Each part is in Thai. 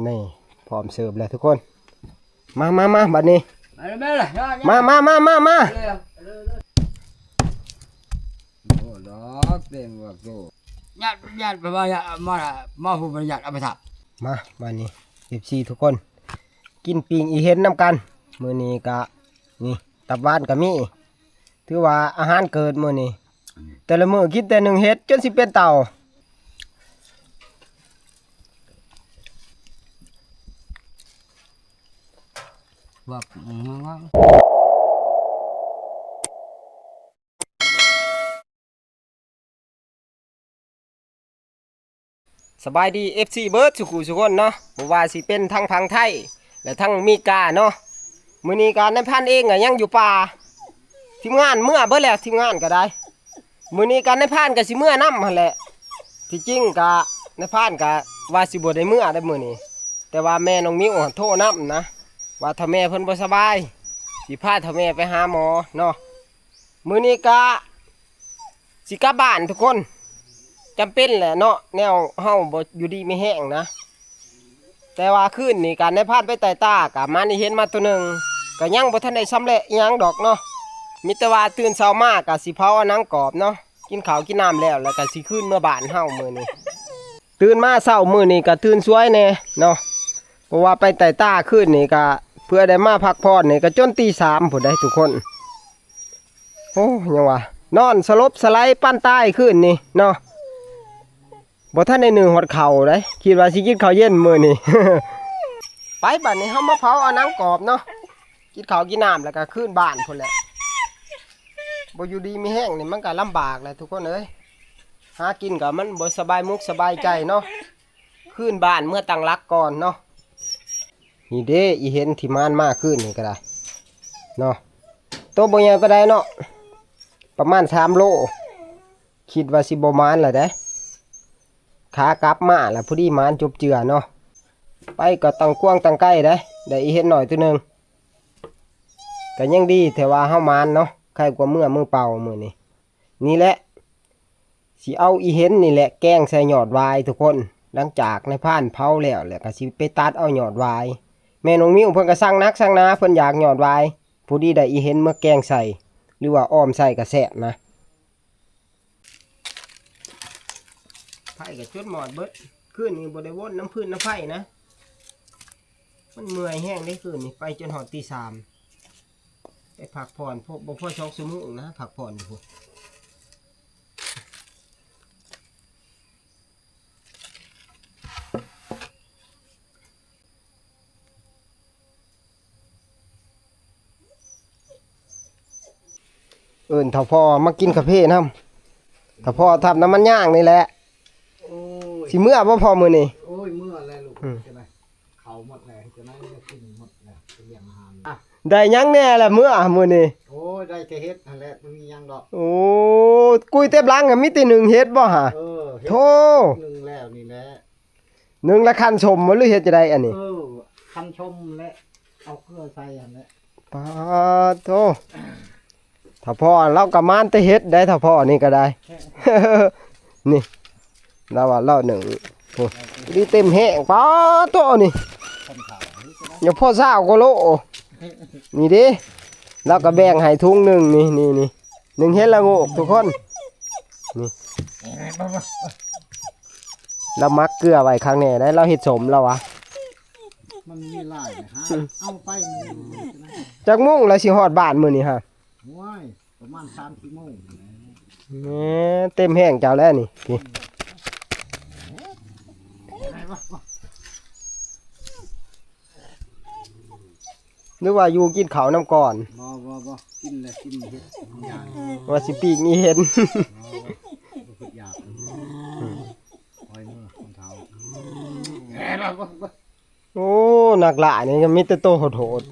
นี่พร้อมเสิร์ฟแล้วทุกคนมาบัดนี้มาโอ้ดอกเต็มว่าโตญาติไปว่ามาผู้ประหยัดเอาไปทับมาบัดนี้14ทุกคนกินปิ้งอีเห็นน้ำกันมื้อนี้ก็นี่ตับหวานก็มีถือว่าอาหารเกิดมื้อนี้แต่ละมื้อกินแต่1เฮ็ดจนสิเป็นเต่าว่าสบายดี FC เบิร์ดสุขุสุคนเนาะบ่ว่าสิเป็นทั้งพังไทยและทั้งมีกาเนาะมื้อนี้การในพันเองยังอยู่ป่าทีมงานเมื่อเบิดแล้วทีมงานก็ได้มื้อนี้การในพันก็สิเมื่อนำหั่นแหละที่จริงก็ในพันก็ว่าสิบ่ได้เมื่อได้มื้อนี้แต่ว่าแม่น้องมิ้วโทรนำนะว่าถ้าแม่เพิ่นบ่สบายสิพาถ้าแม่ไปหาหมอเนาะมื้อนี้ก็สิกลับบ้านทุกคนจำเป็นแหละเนาะแนวเฮาบ่อยู่ดีไม่แห้งนะแต่ว่าคืนนี้การได้พานไปไต่ตากะมานี่เห็นมาตัวหนึ่งก็ยังบ่ทันได้สำเร็จอิหยังดอกเนาะมีแต่ว่าตื่นเช้ามากะสิเผาเอาหนังกรอบเนาะกินข้าวกินน้ำแล้วก็สิขึ้นเมื่อบ้านเฮามื้อนี้ตื่นมาเช้ามื้อนี้ก็ตื่นสวยแน่เนาะเพราะว่าไปไต่ตาคืนนี้ก็เพื่อได้มาพักผ่อนนี่ก็จนตี 3พุ่นได้ทุกคนโอ้ยังว่านอนสลบสไลด์ปั้นใต้คืนนี้เนาะบ่ท่านได้หนึ่งหอดเข่าได้คิดว่าสิกินข้าวเย็นมื้อนี้ ไปบัดนี้เฮามาเผาเอาหนังกรอบเนาะกินข้าวกินน้ำแล้วก็ขึ้นบ้านพุ่นแหละบ่อยู่ดีมีแห้งนี่มันก็ลำบากแหละทุกคนเอ้ยหากินก็มันบ่สบายมุกสบายใจเนาะขึ้นบ้านเมื่อตั้งรักก่อนเนาะนี่เด้อีเห็นที่มานมากขึ้นนี่ก็ได้เนาะโตบ่ใหญ่ปานใดเนาะประมาณ3โลคิดว่าสิบ่มานล่ะเด้ขากลับมาแล้วพอดีมานจบเจือเนาะไปก็ตั้งกว้างตั้งใกล้ได้อีเห็นหน่อยตัวหนึ่งก็ยังดีแต่ว่าเฮามานเนาะใครกว่ามือเปล่ามือนี่แหละสิเอาอีเห็นนี่แหละแกงใส่หยอดวายทุกคนหลังจากในผ่านเผาแล้วแหละก็สิไปตัดเอาหยอดวายแม่น้องมิ้วเพิ่นก็สั่งนักสั่งนาเพิ่นอยากหยอดวายพอดีได้อีเห็นเมื่อแกงใส่หรือว่าอ้อมใส่ก็แซ่บนะไผ่กับชุดหมอดเบิดคืนนี้บ่ได้วนน้ำพื้นน้ำไผ่นะมันเมื่อยแห้งได้คืนนี้ไปจนหอดตี 3ไปผักผ่อนพวกบ่พ่อ2 ชั่วโมงนะผักผ่อนอยู่ถ้าพ่อมากินกาแฟน้ำถ้าพ่อทำน้ำมันย่างนี่แหละสิเมื่อบ่พอมื้อนี้โอ้ยเมื่อแล้วลูกจะได้เขาหมดแล้วจะได้กินหมดแล้วเลี้ยงอาหารได้ยังแน่ล่ะมื้อนี้โอ้ยได้แต่เฮ็ดนั่นแหละบ่มีหยังดอกโอ้กุยเต็มหลังก็มีแต่1เฮ็ดบ่ฮะโธ่1แล้วนี่แหละ1ละคันชมบ่หรือเฮ็ดจะได้อันนี้คันชมและเอาเกลือใส่อันนั้นปาโธ่ถ้าพ่อเราก็มานแต่เฮ็ดได้ถ้าพ่อนี่ก็ได้ นี่เราว่าเรา1โอ้ดีเต็มแห้งปาโธ่นี่อย่าพ่อสาวก็โลนี่ดิเราก็แบ่งให้ถุงหนึ่งนี่1เฮ็ดละโงกทุกคนนี่เรามักเกลือไว้ข้างแน่ได้เราเฮ็ดสมแล้ววะมันมีหลายฮะเอาไปจักมุ่งแล้วสิฮอดบ้านมื้อนี้ฮะว้ายประมาณ3-4 โมงแหมเต็มแห้งเจ้าแล้วนี่หรือว่าอยู่กินข้าวน้ำก่อนบ่กินแล้วกินเฮ็ดอย่างว่าสิปีกนี่เห็นอยากคอยมือคนเฒ่าโอ้นักล่านี่ก็มีแต่โตโหด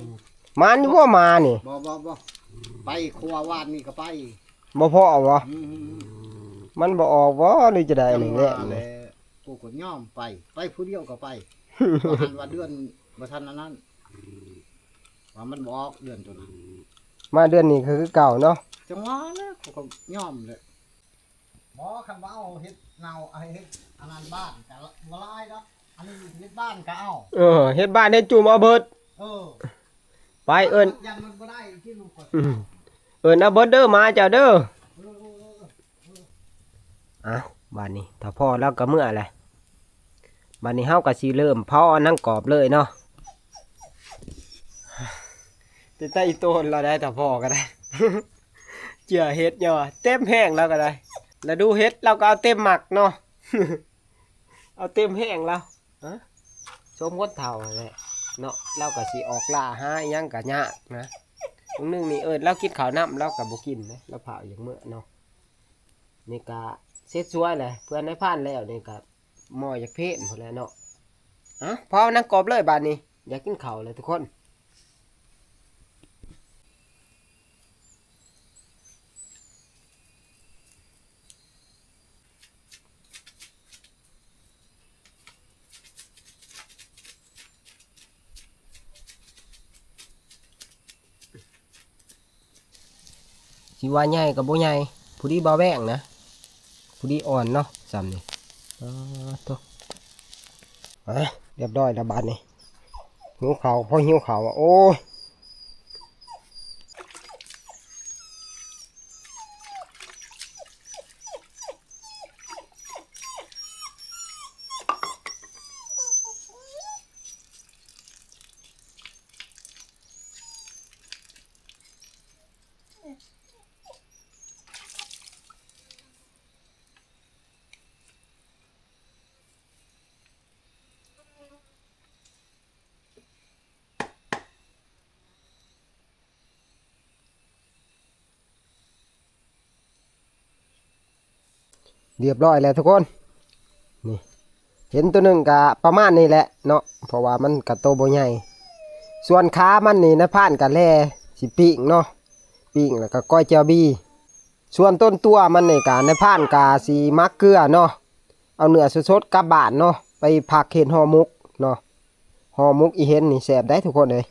ๆมันอยู่บ่มานี่บ่ไปครัววานนี่ก็ไปบ่พอบ่มันบ่ออกบ่หรือจะได้นี่แหละกูก็ย่อมไปผู้เดียวก็ไปบ่ทันว่าเดือนบ่ทันอันนั้นว่ามันบ่ออกเดือนตัวนั้นมาเดือนนี้คือเก่าเนาะจังหวะแล้วกูก็ย่อมเลยบ่คันว่าเอาเฮ็ดเนาเอาเฮ็ดอันนั้นบ้านแต่บ่หลายดอก อันนี้เฮ็ดบ้านก็เอา เฮ็ดบ้านเฮ็ดจุ่มเอาเบิด เออ ไปเอิ้น ยันมันบ่ได้ที่ลูกก่อน เอิ้นเอาเบิดเด้อมาเจ้าเด้ออ้าวบ้านนี้ถ้าพ่อแล้วก็เมื่อแหละบ้านนี้เฮาก็สิเริ่มเผาอันนั้นกรอบเลยเนาะติดใต้อีโตนเราได้แต่พ่อก็ได้ เจือเฮ็ดเนาะเต็มแห้งแล้วก็ได้ แล้วดูเฮ็ดเราก็เอาเต็มหมักเนาะ เอาเต็มแห้งแล้วฮะสมคนเฒ่าแหละเนาะเราก็สิออกล่าหาอิหยังก็ยากนะมื้อนึงนี่เรากินข้าวน้ำเราก็บ่กินนะเราเผาอย่างมื้อเนาะนี่ก็เสร็จสวยเลยเพื่อนในพานแล้วนี่ก็หม้ออยากเพชรพุ่นแหล้วเนาะพอนั่งกรอบเลยบาดนี้อยากกินข้าวเลยทุกคนสิว่าใหญ่กับบ่ใหญ่ผู้ดีบ่แว้งนะผู้ดีอ่อนเนาะซ้ำนี่ตัวเรียบร้อยแล้วบาดนี้หิวข้าวพอหิวข้าวโอ้ยเรียบร้อยแล้วทุกคนนี่เห็นตัวหนึ่งกะประมาณนี้แหละเนาะเพราะว่ามันกะโตบ่ใหญ่ส่วนขามันนี่นะผ่านกะแล่สิปิ้งเนาะปิ้งแล้วก็ก้อยเจียวบีส่วนต้นตัวมันนี่กะในผ่านกะสีมักเกลือเนาะเอาเนื้อสดๆกลับบ้านเนาะไปผักเห็ดห่อหมกเนาะห่อหมกอีเห็นนี่แซ่บได้ทุกคนเลย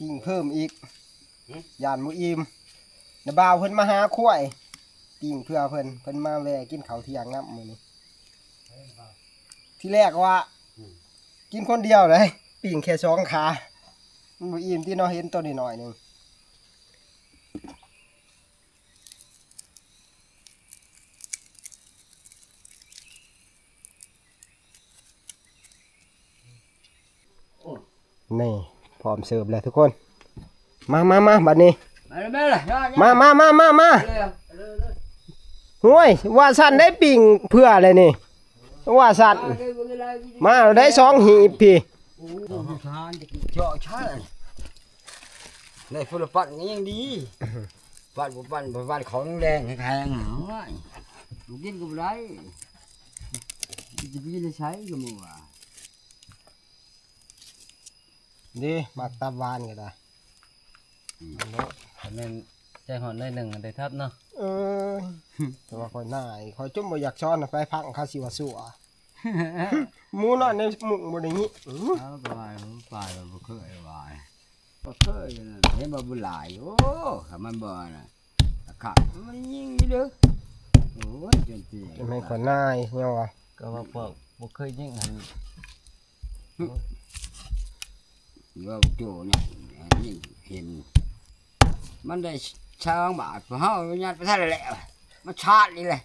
ปิ้งเพิ่มอีกย่านหมูอิ่มนะบ่าวเพิ่นมาหาข้วยปิ้งเพื่อเพิ่นมาแวะกินข้าวเที่ยงน้ำมื้อนี้ที่แรกว่ากินคนเดียวเลยปิ้งแค่2ขามันบ่อิ่มที่เนาะเห็นตัวน้อยๆนึงนี่พร้อมเสิร์ฟแล้วทุกคนมาบัดนี้มาห่วยว่าสั่นได้ปิ่งเพื่ออะไรนี่ว่าสั่นมาได้2หีบพี่ทานจะกินเจาะชาในฟุตปั่นยังดีปั่นของแดงแข็งลูกกินก็ไม่ได้จะกินจะใช้ก็มัวดีมักตับหวานก็ได้นั่นใจหอนได้หนึ่งได้ทับเนาะแต่ว่าคนหน้าคอยจุ่มบ่อยากช้อนไปพักเขาสิว่าสั่วหมูนอนในหมุงบ่ได้งี้เอาไปบ่เคยเห็นบ่บุหลายโอ้ขามันบ่น่ะขามันยิงอยู่เด้อโอ้ยจนตีไม่คนหน้าเนี่ยว่ะก็ว่าพวกบ่เคยยิงหันว่าโจเนี่ยยิงเห็นมันได้ช่างบาทพอเฮาญาติไปท่าแหละมันชาตินี่แหละ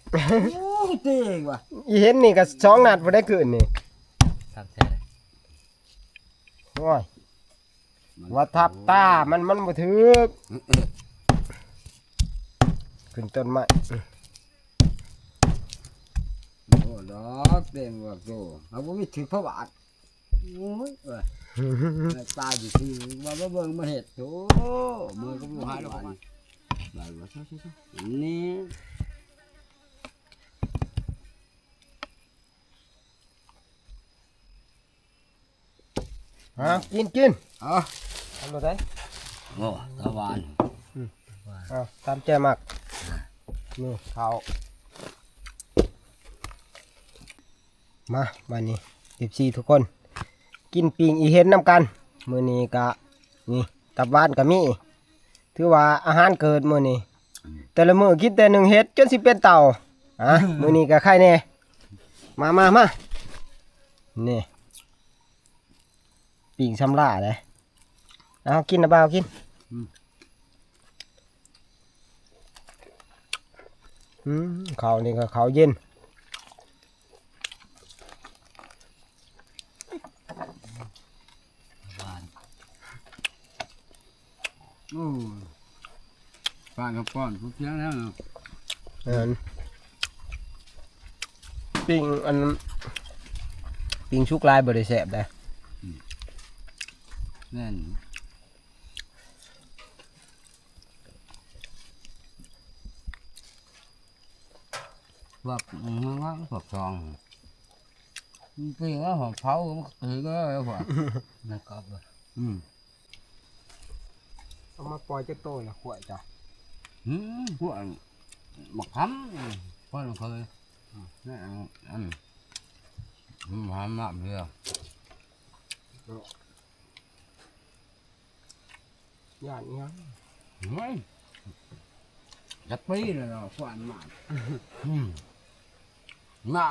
โอ้เต็งว่ะอีเห็นนี่ก็2นัดบ่ได้คืนนี่ทับแท้โอ้ยว่าทับตามันบ่ถึกขึ้นต้นไม้โอ้ดอกเต็มว่าโตเฮาบ่มีถึกพระบาท โอ้ยตายอยู่ที่ว่าเบิ่งมาเห็ดโถมือก็บ่หายหรอกบ่ว่าซะนี่ กิน เอา ทำอะไร โอ้ตะวัน ตามแจมักนี่เขามาบ้านนี้14ทุกคน กินปิงอีเห็นน้ำกันมื้อนี้ก็นี่ตับหวานก็มีถือว่าอาหารเกิดมื้อนี้แต่ละมื้อกินแต่1เฮ็ดจนสิเป็นเต่ามื้อนี้ก็ไข่แน่มานี่ปิงซ้ำล่าเลยเอากินนะบ่าวกินข้าวนี่ก็ข้าวเย็น โอ้ปานกับป้อนพวกเพียงแล้ว ปิ้งอันปิ้งชุกลายบริแสบได้ แน่นว่าฝักทองปีก็หอมเผาปีก็แล้วว่ะนะครับเอามาปล่อยจะโตละขวดจ้ะ พวกหมักทำพวกเราเคยนี่หอมมากเลยย่านนี้ ไม่จัดปีเลยเราฝันมากมา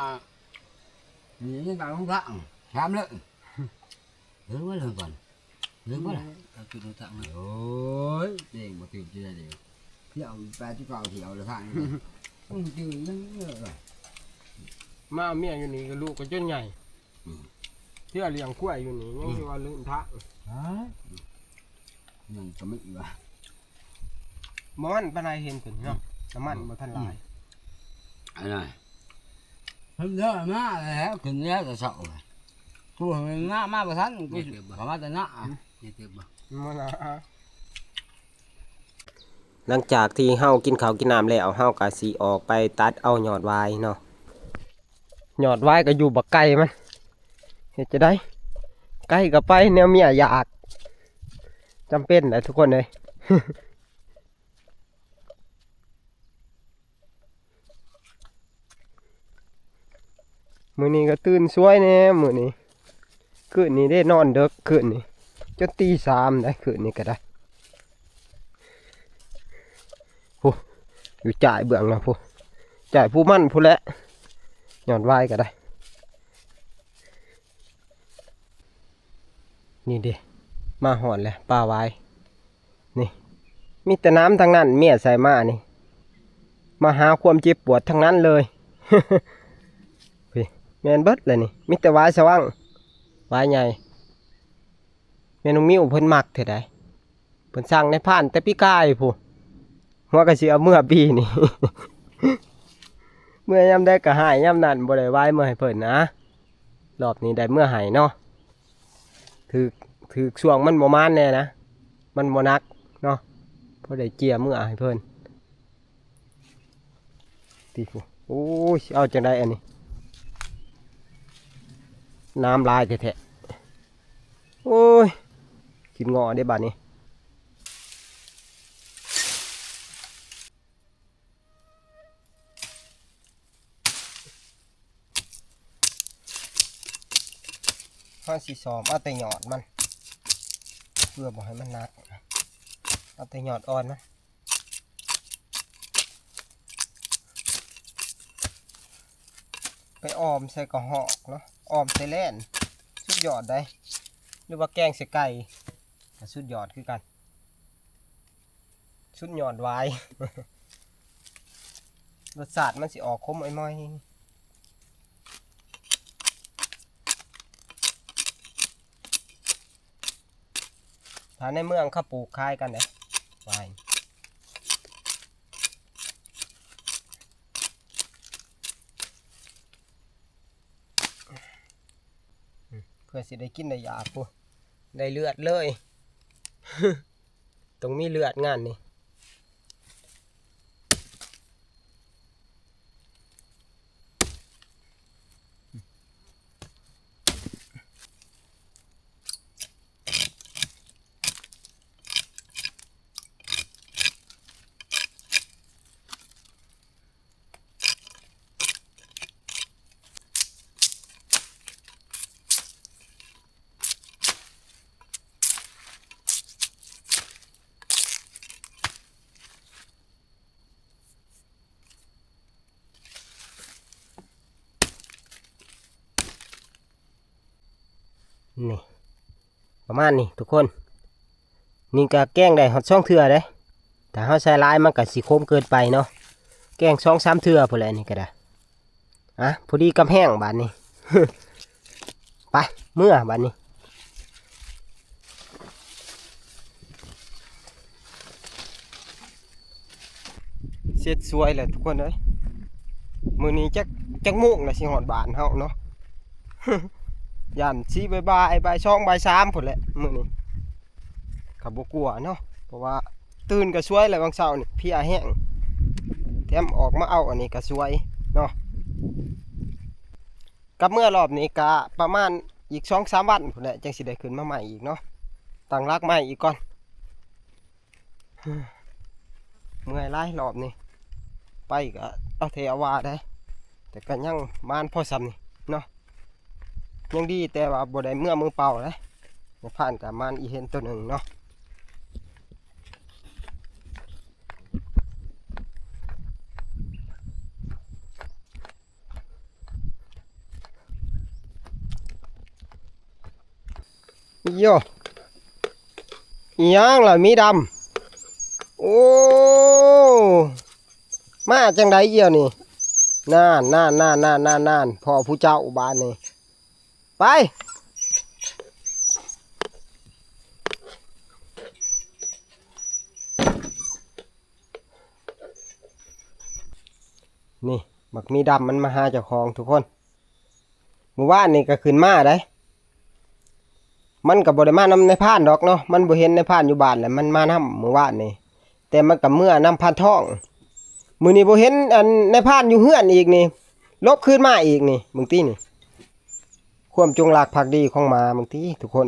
นี่ยังต่างของพระทำเลยเรื่องว่าเรื่องก่อนเรื่องว่าเราจุดต่างโอ้ยเด็กมาตื่นที่ไหนเด็กเที่ยวไปที่เก่าเที่ยวเลยทางตื่นนั่งเลย มาเมียอยู่นี่ก็ลูกก็จนใหญ่เที่ยวเลี้ยงกล้วยอยู่นี่ยังสิว่าลืมทะ ยังจะไม่อีกว่ะ มันปานใดเห็นเพิ่นเนาะน้ำมันบ่ทันหลาย อะไรเพิ่มเยอะมากเลยฮะขึ้นเยอะแต่เสาตัวมันหน้ามากกว่าท่านกูประมาณแต่หน้าเนี่ยเจ็บบ่ มันหลังจากที่เฮากินข้าวกินน้ำแล้วเฮาก็สิออกไปตัดเอายอดวายเนาะยอดวายก็อยู่บักไก่มันเฮ็ดจะได้ไก่ก็ไปแนวเมียอยากจำเป็นแหละทุกคนเลย มื้อนี้ก็ตื่นสวยแน่มื้อนี้คืนนี้ได้นอนดึกคืนนี้จนตี 3ได้คืนนี้ก็ได้โอ้อยู่จ่ายเบื้องนะผู้จ่ายผู้มั่นผู้และยอดวายก็ได้นี่เด้มาหอนเลยปลาวายนี่มีแต่น้ำทางนั้นเมียใส่มานี่มาหาความเจ็บปวดทางนั้นเลย แมนเบิดเลยนี่มิตรวายสว่างวายใหญ่แมนงมิวเพิ่นมักเท่าใดเพิ่นสั่งในผ่านแต่พี่กายผู้หัวกระเสียเมื่อปีนี่ เมื่อยามได้ก็หายยามนั้นบ่ได้วายเมื่อให้เพิ่นนะรอบนี้ได้เมื่อหายเนาะถือช่วงมันบ่มานแน่นะมันบ่นักเนาะพอได้เจียเมื่อให้เพิ่นตีผู้โอ้ยเอาจังได๋อันนี้น้ำลายแท้ๆโอ้ยกินงอได้บ้านนี้ข้าสีสอมเอาแต่หยอดมันเพื่อบอกให้มันนักเอาแต่หยอดอ่อนมันไปออมใส่กระหอกเนาะออมใส่แล่นสุดยอดได้หรือว่าแกงใส่ไก่สุดยอดคือกันสุดยอดไว้ รสชาติมันสิออกคมอ้อยๆถ้าในเมืองเขาปลูกคล้ายกันเลยไว้ พื่อสิได้กินได้ยาพูได้เลือดเลย ต้องมีเลือดงานนี่นี่ประมาณนี้ทุกคนนี่ก็แกงได้ฮอด2เทื่อเด้แต่เฮาใส่หลายมันก็สิคมเกินไปเนาะแกง2-3เทื่อพุ่นแหละนี่ก็ได้อ่ะพอดีกำแห้งบาดนี้ ไปเมื่อบาดนี้เสร็จสวยแล้วทุกคนเอ้ยมื้อนี้จักโมงแล้วสิฮอดบ้านเฮาเนาะ ย่านสิบ่ายบ่าย2บ่าย3พุ่นแหละมื้อนี้ก็บ่กลัวเนาะเพราะว่าตื่นก็สวยแล้วบางเช้านี่เพลียแห้งแถมออกมาเอาอันนี้ก็สวยเนาะกับเมื่อรอบนี้ก็ประมาณอีก 2-3 วันพุ่นแหละจังสิได้ขึ้นมาใหม่อีกเนาะตั้งรักใหม่อีกก่อน เมื่อยหลายรอบนี้ไปก็เอาเทเอาว่าได้แต่ก็ยังมานพอซ้ำนี่เนาะยังดีแต่ว่าบ่ได้เมื่อมือเปล่าเลยผ่านกับมานอีเห็นตัวหนึ่งเนาะโยอีหยังล่ะมีดำโอ้มาจังไดเอี่ยวนี่น่านพ่อผู้เจ้าบ้านนี่ไปนี่บักมีดำมันมาหาเจ้าของทุกคนหมู่บ้านนี่ก็ขึ้นมาได้มันก็บ่ได้มานำในพานดอกเนาะมันบ่เห็นในพานอยู่บ้านแหละมันมานำหมู่บ้านนี่แต่มันก็เมื่อนำพานทองมื้อนี้บ่เห็นอันในพานอยู่เฮือนอีกนี่ลบขึ้นมาอีกนี่มึงตินี่ความจงรักภักดีของหมามึงติทุกคน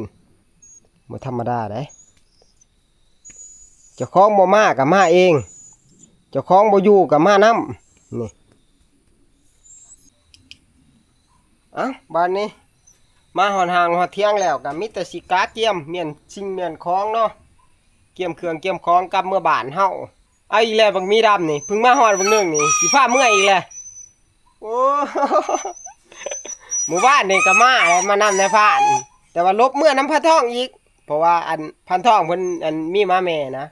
บ่ธรรมดาเด้เจ้าของบ่มาก็มาเองเจ้าของบ่อยู่ก็มานำนี่บ้านนี้มาหอนห่างหอดเที่ยงแล้วก็มีแต่สิกาเกียมเมียนสิ่งเมียนของเนาะเกียมเครื่องเกียมของกลับเมื่อบ้านเฮาเอาอีกแล้วบักมีดำนี่เพิ่งมาหอดบักนึงนี่สิพาเมื่ออีกแล้วโอ้ หมู่บ้านนี่ก็มาแล้วมานำในพานแต่ว่าลบเมื่อน้ำพันทองอีกเพราะว่าอันพันทองเพิ่นอันมีม้าแม่นะ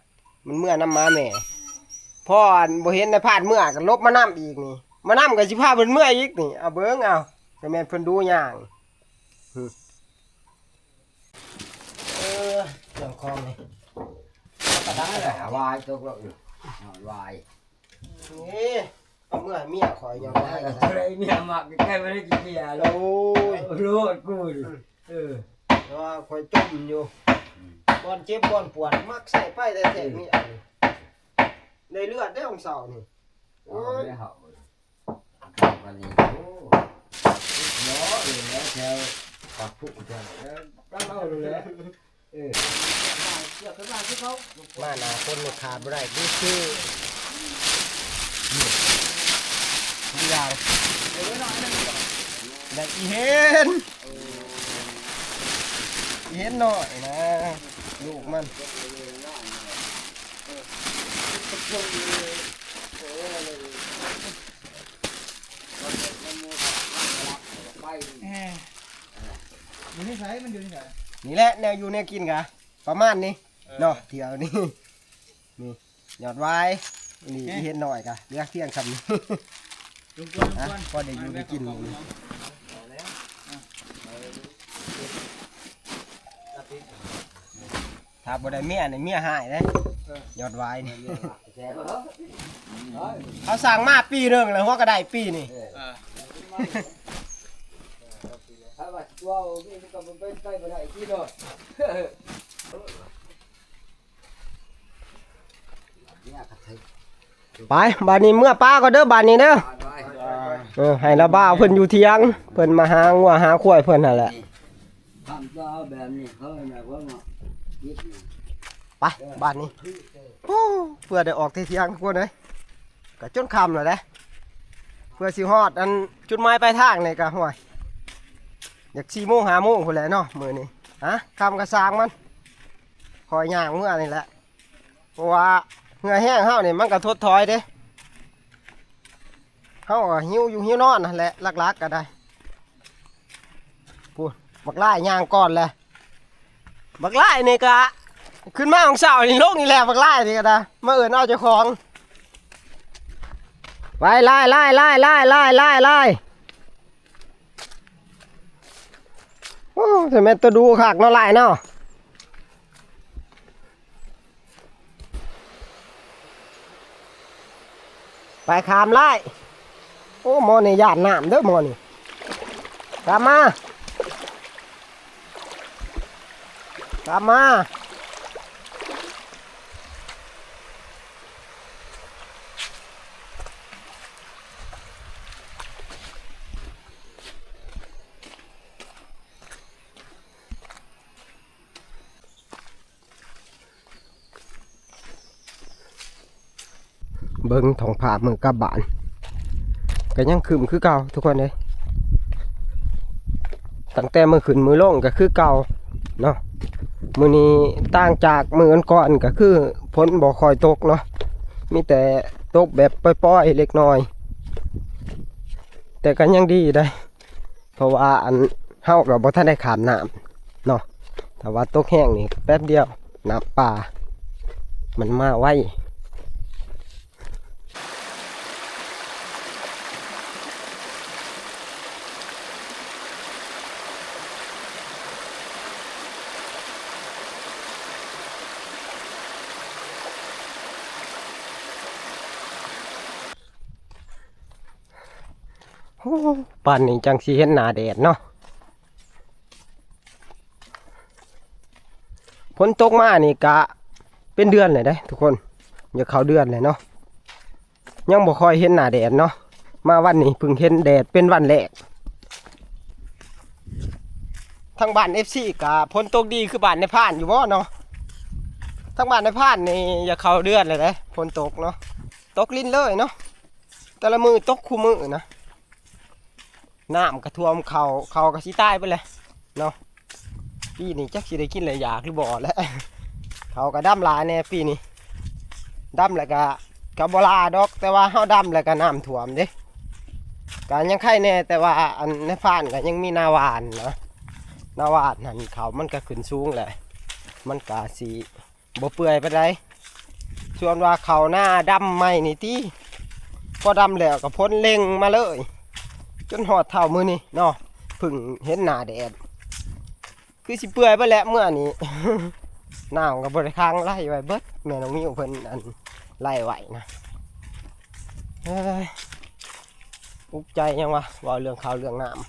มันเมื่อน้ำม้าแม่พออันบ่เห็นในพานเมื่อก็ลบมาน้ำอีกนี่มาน้ำก็สิพาเพิ่นเมื่ออีกนี่เอาเบิ่งเอาแต่แม่นเพิ่นดูย่างเรื่องคองนี่ก็ได้แหละ วายตกแล้ววาย นี่เอาเมื่อเมียคอยยังไว้ อะไรเนี่ยมักใกล้ไม่ได้กินเบียร์แล้ว โอ้ย รู้กูแต่ว่าคอยจมอยู่บอนเจ็บบอนปวดมักใส่ไฟแต่แท้ๆนี่อันนี้ในเลือดได้ของเสานี่ โอ้ยเหาวันนี้โอ้เนาะแล้วแถวปักผุแถวตั้งเอาเลยเมาหนาคนนี่ขาดบ่ได้ดูคือมันยาวได้อีเห็นหน่อยนะลูกมันอยู่นี่ใช้มันอยู่นี่ไหน นี่แหละแนวอยู่แนวกินกะประมาณนี้เนาะเที่ยวนี่นี่หยอดไว้นี่อีเห็นหน่อยกะเรียกเที่ยงคำนี้พอได้อยู่ได้กินถ้าบ่ได้เมียนี่เมียหายเด้ยอดไว้นี่เขาสั่งมาปีนึงแล้วหัวก็ได้ปีนี่ ถ้าว่า ว้าวนี่ก็เป็นไปบ่ได้ที่เนาะเนี่ยกระทึก ไปบ้านนี้เมื่อป้าก็เด้อบ้านนี้เด้อให้ละบ้าวเพิ่นอยู่เที่ยงเพิ่นมาหางัวหาควายเพิ่นนั่นแหละ ทำตัวแบบนี้เขาแบบว่ามายึด ไปบ้านนี้โอ้เพื่อได้ออกเที่ยงพวกนี้ก็จนค่ำแล้วเด้เพื่อสิฮอดอันจุดหมายปลายทางนี่ก็ห่วยอยาก4 โมง 5 โมงพุ่นแหละเนาะมื้อนี้ฮะค่ำก็สร้างมันคอยย่างเมื่อนี่แหละเพราะว่าเหงื่อแห้งเฮานี่มันก็ทดถอยเด้เฮาก็หิวอยู่หิวนอนนั่นแหละหลักๆก็ได้พูดบักไล่ย่างก่อนแหละบักไล่นี่ก็ขึ้นมาของเสานี่โลกนี่แหละบักไล่นี่ก็ได้มาเอิ้นเอาเจ้าของไปไล่โอ้แต่แม่นตัวดูคักเนาะไล่เนาะไปขามไล่โอ้หมอนี่ญาติน้ำเด้อหมอนี่ตามมาเบิ่งท้องผาเมืองกาบานก็ยังคืมคือเก่าทุกคนเลยตั้งแต่มือขึ้นมือลงก็คือเก่าเนาะมือนี้ต่างจากมือก่อนก็คือฝนบ่ค่อยตกเนาะมีแต่ตกแบบปล่อยๆเล็กน้อยแต่ก็ยังดีได้เพราะว่าอันเฮาก็บ่ทันได้ขามน้ำเนาะแต่ว่าตกแห้งนี่แป๊บเดียวน้ำป่ามันมาไว โอ้ป่านนี้จังสิเห็นหน้าแดดเนาะฝนตกมานี่กะเป็นเดือนเลยได้ทุกคนอย่าเข้าเดือนเลยเนาะยังบ่ค่อยเห็นหน้าแดดเนาะมาวันนี้เพิ่งเห็นแดดเป็นวันแรกทางบ้าน FC กะฝนตกดีคือบ้านในพานอยู่บ่เนาะทางบ้านในพานนี่อย่าเข้าเดือนเลยได้ฝนตกเนาะตกลิ้นเลยเนาะแต่ละมือตกคู่มือนะน้ำกระท่วมเขากระสีใต้ไปเลยเนาะปีนี้จักสิได้กินเลยอยากหรือบ่แล้วเขาก็ดำลายแน่ปีนี้ดำแล้วก็กับบลาดอกแต่ว่าเฮาดำแล้วก็น้ำท่วมเด้ก็ยังไข่แน่แต่ว่าอันในฟ้านก็ยังมีนาวานนะนาวานนั่นเขามันก็ขึ้นสูงแหละมันก็สีบ่เปื่อยไปได้ส่วนว่าเขาหน้าดำใหม่นี่ที่พอดำแล้วก็พ้นเล็งมาเลยจนหอดเท่ามือนี่เนาะพึ่งเห็นหน้าแดดคือสิเปื่อยไปแล้วเมื่อนี้ หน้ากับบริค้างไล่ไว้เบิดแม่น้องมิ้วเพิ่นอันไล่ไหวนะอุกใจยังวะว่าเรื่องข่าวเรื่องน้ำ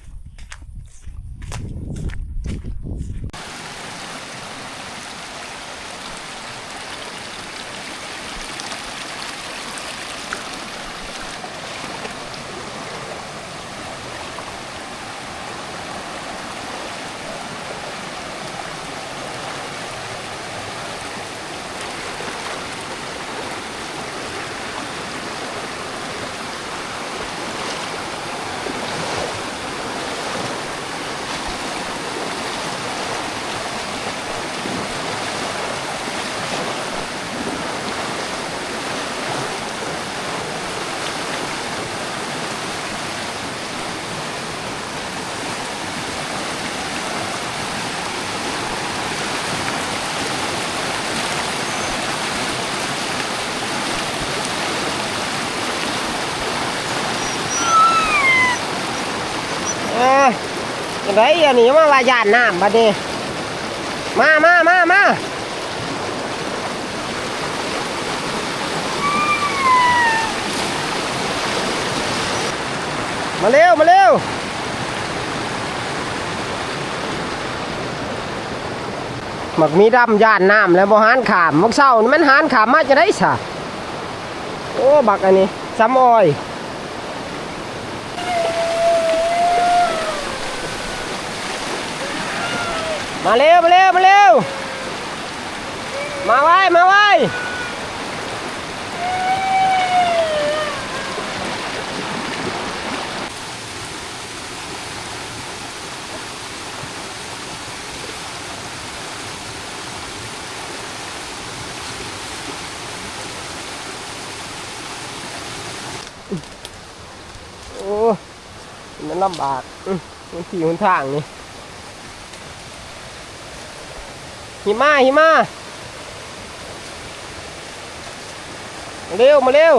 จังไดอันนี้มาว่าย่านน้ำบัดนี้มาเร็ว มักมีดำย่านน้ำแล้วบ่หานขามมักเศร้านี่มันหานขามมาจะได้ซะโอ้บักอันนี้ซ้ำอ้อยมาเร็วมาเร็วมาเร็วมาไว้มาไว้โอ้มันลำบากมันที่หนทางนี่หิมะหิมะมาเร็วมาเร็ว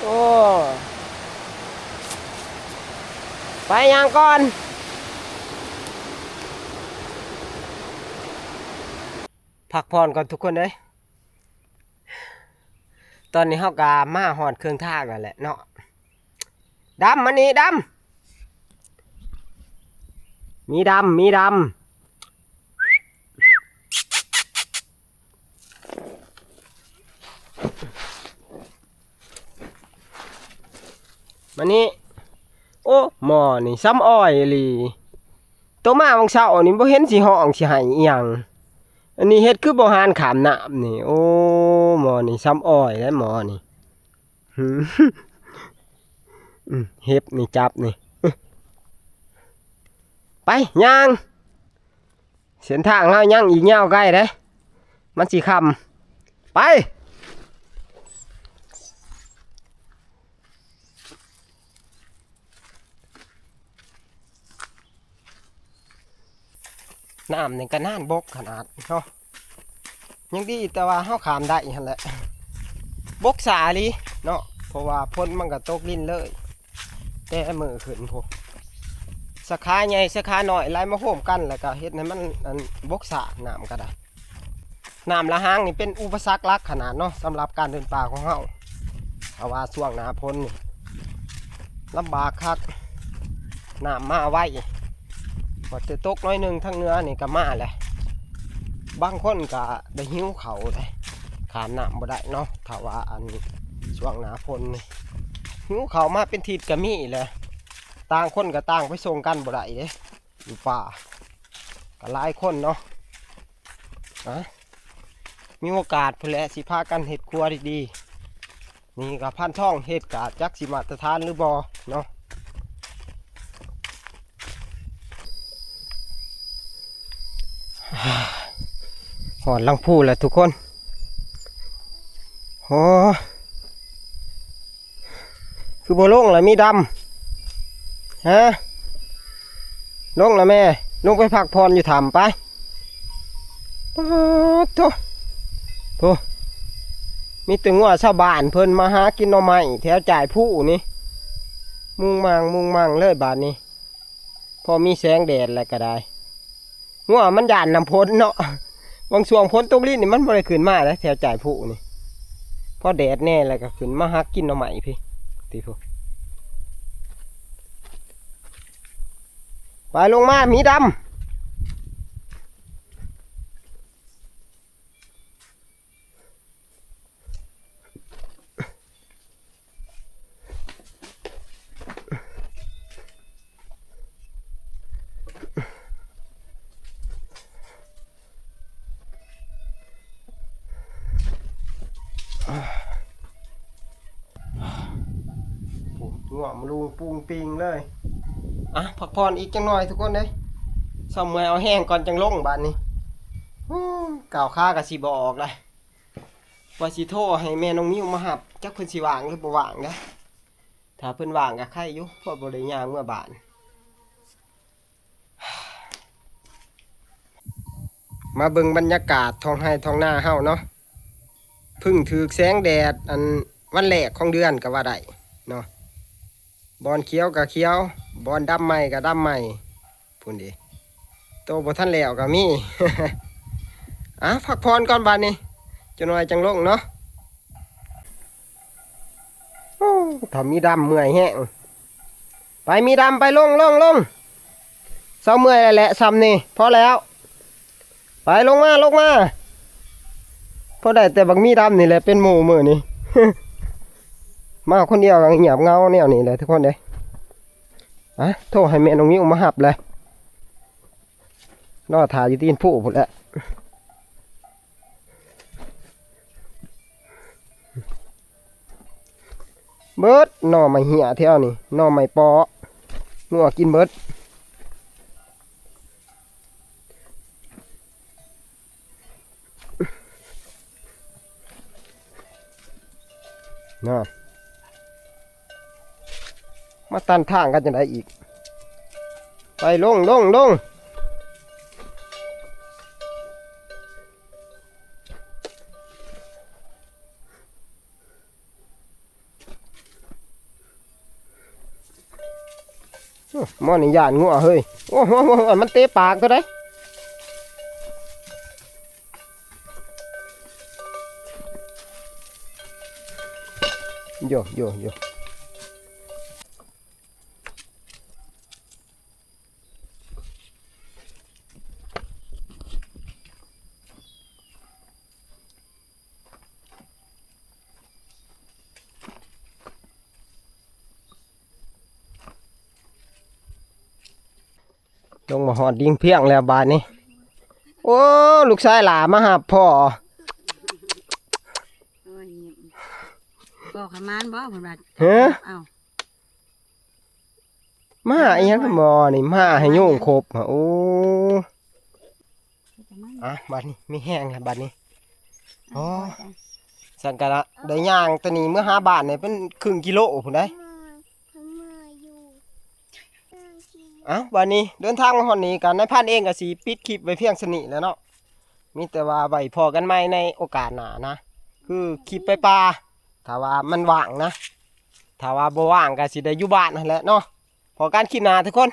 โอ้ไปยังก่อนพักผ่อนก่อนทุกคนเลยตอนนี้เฮากามาหอดเครื่องทางนั่นแหละเนาะดำมันนี่ดำมีดำมีดำมันนี่โอ้หมอนี่ซ้ำอ้อยอีหลีตัวมาบางเช้านี่บ่เห็นสิห้องสิให้อีหยังอันนี้เฮ็ดคือบ่หานขามน้ำนี่โอ้หมอนี่ซ้ำอ้อยแล้วหมอนี่หืมเฮ็บนี่จับนี่ไปย่างเส้นทางเฮายังอีกยาวไกลเด้มันสิค่ำไปน้ำนี่ก็น่านบกขนาดเนาะยังดีแต่ว่าเฮาขามได้หั่นแหละบกสาลีเนาะเพราะว่าพ้นมันก็ตกลิ้นเลยแต่มือขึ้นพวกสาขาใหญ่สาขาน้อยไล่มาโฮมกันแล้วก็เฮ็ดให้มันบกสาน้ำก็ได้น้ำละหางนี่เป็นอุปสรรคหลักขนาดเนาะสำหรับการเดินป่าของเฮาเพราะว่าช่วงหน้าฝนนี่ลำบากคักน้ำมาไว้พอจะตกน้อยหนึ่งทั้งเนื้อนี่ก็มาแหละบางคนก็ได้หิ้วเขาเลยขามน้ำบ่ได้เนาะถ้าว่าอันช่วงหน้าฝนนี่หิ้วเขามาเป็นทิศก็มีเลยต่างคนก็ต่างไปส่งกันบ่ได้เด้อยู่ป่าก็หลายคนเนาะมีโอกาสเพื่อสิพากันเห็ดครัวดีๆนี่กับพันช่องเห็ดกาจักสิมาตรฐานหรือบ่เนาะหอดลังพูแหละทุกคนโอ้คือบ่ลงแล้วมีดำฮะลงแล้วแม่ลงไปพักผ่อนอยู่ถ้ำไปป๊าดโธ่โธ่มีตึงว่าชาวบ้านเพิ่นมาหากินหน่อไม้แถวจ่ายผู้นี่มุงมังเลยบาดนี้พอมีแสงแดดอะไรก็ได้งัวมันหยาดน้ำพ้นเนาะบางช่วงพ้นตกลิ้นนี่มันบ่ได้ขึ้นมาแล้วแถวจ่ายผู้นี่พอแดดแน่แล้วก็ขึ้นมาหากินหน่อไม้พี่ตีพวกไปลงมามีดำง่วงลุงปุงปิงเลยพักผ่อนอีกจังหน่อยทุกคนเลยซ่อมมือเอาแห้งก่อนจังลงบ้านนี้ก่าวข้ากับสีบออกเลยว่าสีโทรให้แม่น้องมิ้วมาหับจักเพิ่นสีว่างหรือบ่ว่างนะถ้าเพิ่นว่างก็ใครอยู่เพราะบ่ได้ย่างเมื่อบ้านมาเบิ่งบรรยากาศท้องไร่ท้องนาเฮาเนาะพึ่งถือแสงแดดอันวันแรกของเดือนก็ว่าได้เนาะบอนเขียวกับเขียวบอนดำใหม่กับดำใหม่พุ่นดิโตบ่ทันแล้วก็มี พักผ่อนก่อนบาดนี้จะหน่อยจังลงเนาะถ้ามีดำเมื่อยแห้งไปมีดำไปลงเศร้าเมื่อยแหละซ้ำนี่พอแล้ว ไปลงมาลงมาพอได้แต่บักมีดำนี่แหละเป็นหมู่มื้อนี้ มาคนเดียวก็เงียบเงาแนวนี้เลยทุกคนเด้อะโทรให้แม่น้องนิ้วมาหับเลยรอถ่ายอยู่ตีนผู้พุ่นแหละเบิดหน่อไม้เหี้ยเท่านี่หน่อไม้ปอนัวกินเบิดน่ะมาตันทางกันจะได้อีกไปลงลงลงหมอนี่ยานงัวเฮ้ยโอ้โหมันเตะปากก็ได้โยโยโยลงมาหอดดิ้งเพียงแล้วบานนี้โอ้ลูกชายหลามาหาพ่อ โอ้ยบอกขมานบอกเพิ่นว่า ฮะ เอ้า มาอีหยังหมอนี่มาให้โยงครบอะโอ้อะบัดนี้มีแห้งแล้วบัดนี้โอ้สังกะละได้ย่างตัวนี้เมื่อหาบ้านนี่เป็นครึ่งกิโลพุ่นได้เอ้าบัดนี้เดินทางมาฮอดนี้กันนายพันเองก็สิปิดคลิปไว้เพียงสนิแล้วเนาะมีแต่ว่าไว้พอกันใหม่ในโอกาสหน้านะคือคลิปไปป่าถ้าว่ามันว่างนะถ้าว่าบ่ว่างก็สิได้อยู่บ้านนั่นแหละเนาะพอกันคลิปหน้าทุกคน